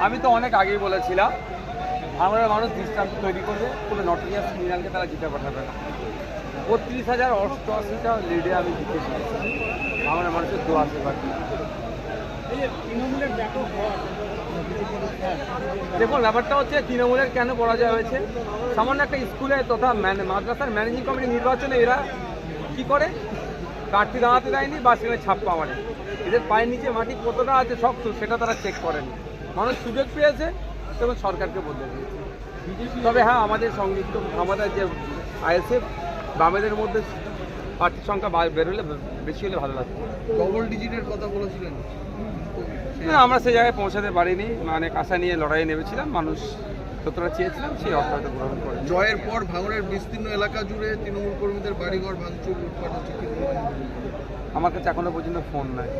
আমি তো অনেক আগেই বলেছিলাম ভাঙড়ের মানুষ দৃষ্টান্ত তৈরি করবে, কোনো নটিয়াস ক্রিমিনালকে তারা জিতে পাঠাবে না। 32,088টা লিডে আমি জিতে শিখেছি, ভাঙড়ের মানুষের দোয়া আছে। দেখুন, ব্যাপারটা হচ্ছে তৃণমূলের কেন পরাজয় হয়েছে, সামান্য একটা স্কুলে তথা মাদ্রাসার ম্যানেজিং কমিটি নির্বাচনে এরা কি করে প্রার্থী দাঁড়াতে দেয়নি বা সেখানে ছাপ্পা মারে। এদের পায়ের নিচে মাটি কতটা আছে শক্ত সেটা তারা চেক করেনি। মানুষ সুযোগ পেয়েছে এবং সরকারকে বদলে দিয়েছে। তবে হ্যাঁ, আমাদের সংযুক্ত আমাদের যে আইএসএফ বামেদের মধ্যে প্রার্থীর সংখ্যা বেরোলে বেশি হলে ভালো লাগবে। ডবল ডিজিটের কথা বলেছিলেন, আমরা সেই জায়গায় পৌঁছাতে পারিনি, অনেক আশা নিয়ে লড়াইয়ে নেমেছিলাম, মানুষ যতটা চেয়েছিলাম সেই অর্থটা গ্রহণ করে। জয়ের পর ভাঙড়ের বিস্তীর্ণ এলাকা জুড়ে তৃণমূল কর্মীদের বাড়িঘর ভাঙচুর লুটপাট হচ্ছে, কি বলবেন? আমার কাছে এখনো পর্যন্ত ফোন নাই।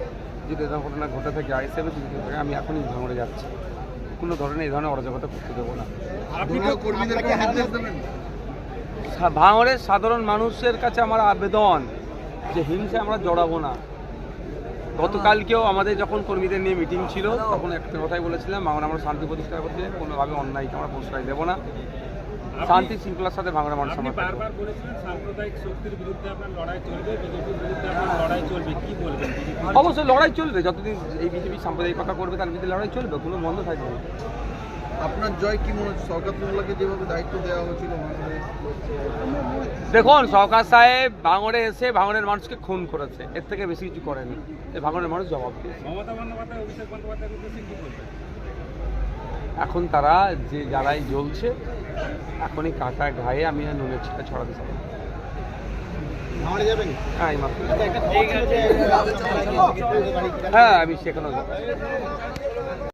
যদি এরকম ঘটনা ঘটে থাকে আইএসএফে থাকে, আমি এখনই ভাঙড়ে যাচ্ছি। কোনো ধরনের এই ধরনের অরাজকতা করতে দেবো না। কর্মীদেরকে নির্দেশ দেবেন? ভাঙড়ের সাধারণ মানুষের কাছে আমার আবেদন যে হিংসা আমরা জড়াবো না। গতকালকেও আমাদের যখন কর্মীদের নিয়ে মিটিং ছিল তখন একটা কথাই বলেছিলাম, ভাঙড়ে আমরা শান্তি প্রতিষ্ঠা করতে কোনোভাবে অন্যায়কে আমরা প্রশ্রয় দেবো না। শান্তি শৃঙ্খলার সাথে ভাঙড়ের মানুষ বারবার বলেছিলেন সাম্প্রদায়িক শক্তির বিরুদ্ধে আপনার লড়াই চলবে, বিজেপির বিরুদ্ধে আপনার লড়াই চলবে, কি বলবেন? অবশ্যই লড়াই চলবে, যতদিন এই বিজেপি সাম্প্রদায়িকতা করবে তার বিরুদ্ধে লড়াই চলবে, কোনো বন্ধ থাকবে না। আপনার জয় কি মনে হচ্ছে? সরকার মোল্লাকে যেভাবে দায়িত্ব দেওয়া হয়েছিল, দেখুন, সরকার সাহেব ভাঙড়ে এসে ভাঙড়ের মানুষকে খুন করেছে, এর থেকে বেশি কিছু করেনি। এই ভাঙড়ের মানুষ জবাব দিয়েছে। মমতা বন্দ্যোপাধ্যায়, অভিষেক বন্দ্যোপাধ্যায় কি বলবেন? এখন তারা যে যারাই জ্বলছে, এখনই কাঁটা গায়ে আমি নুনের ছিটা ছড়াতে চাই। হ্যাঁ, আমি সেখানেও যাবো।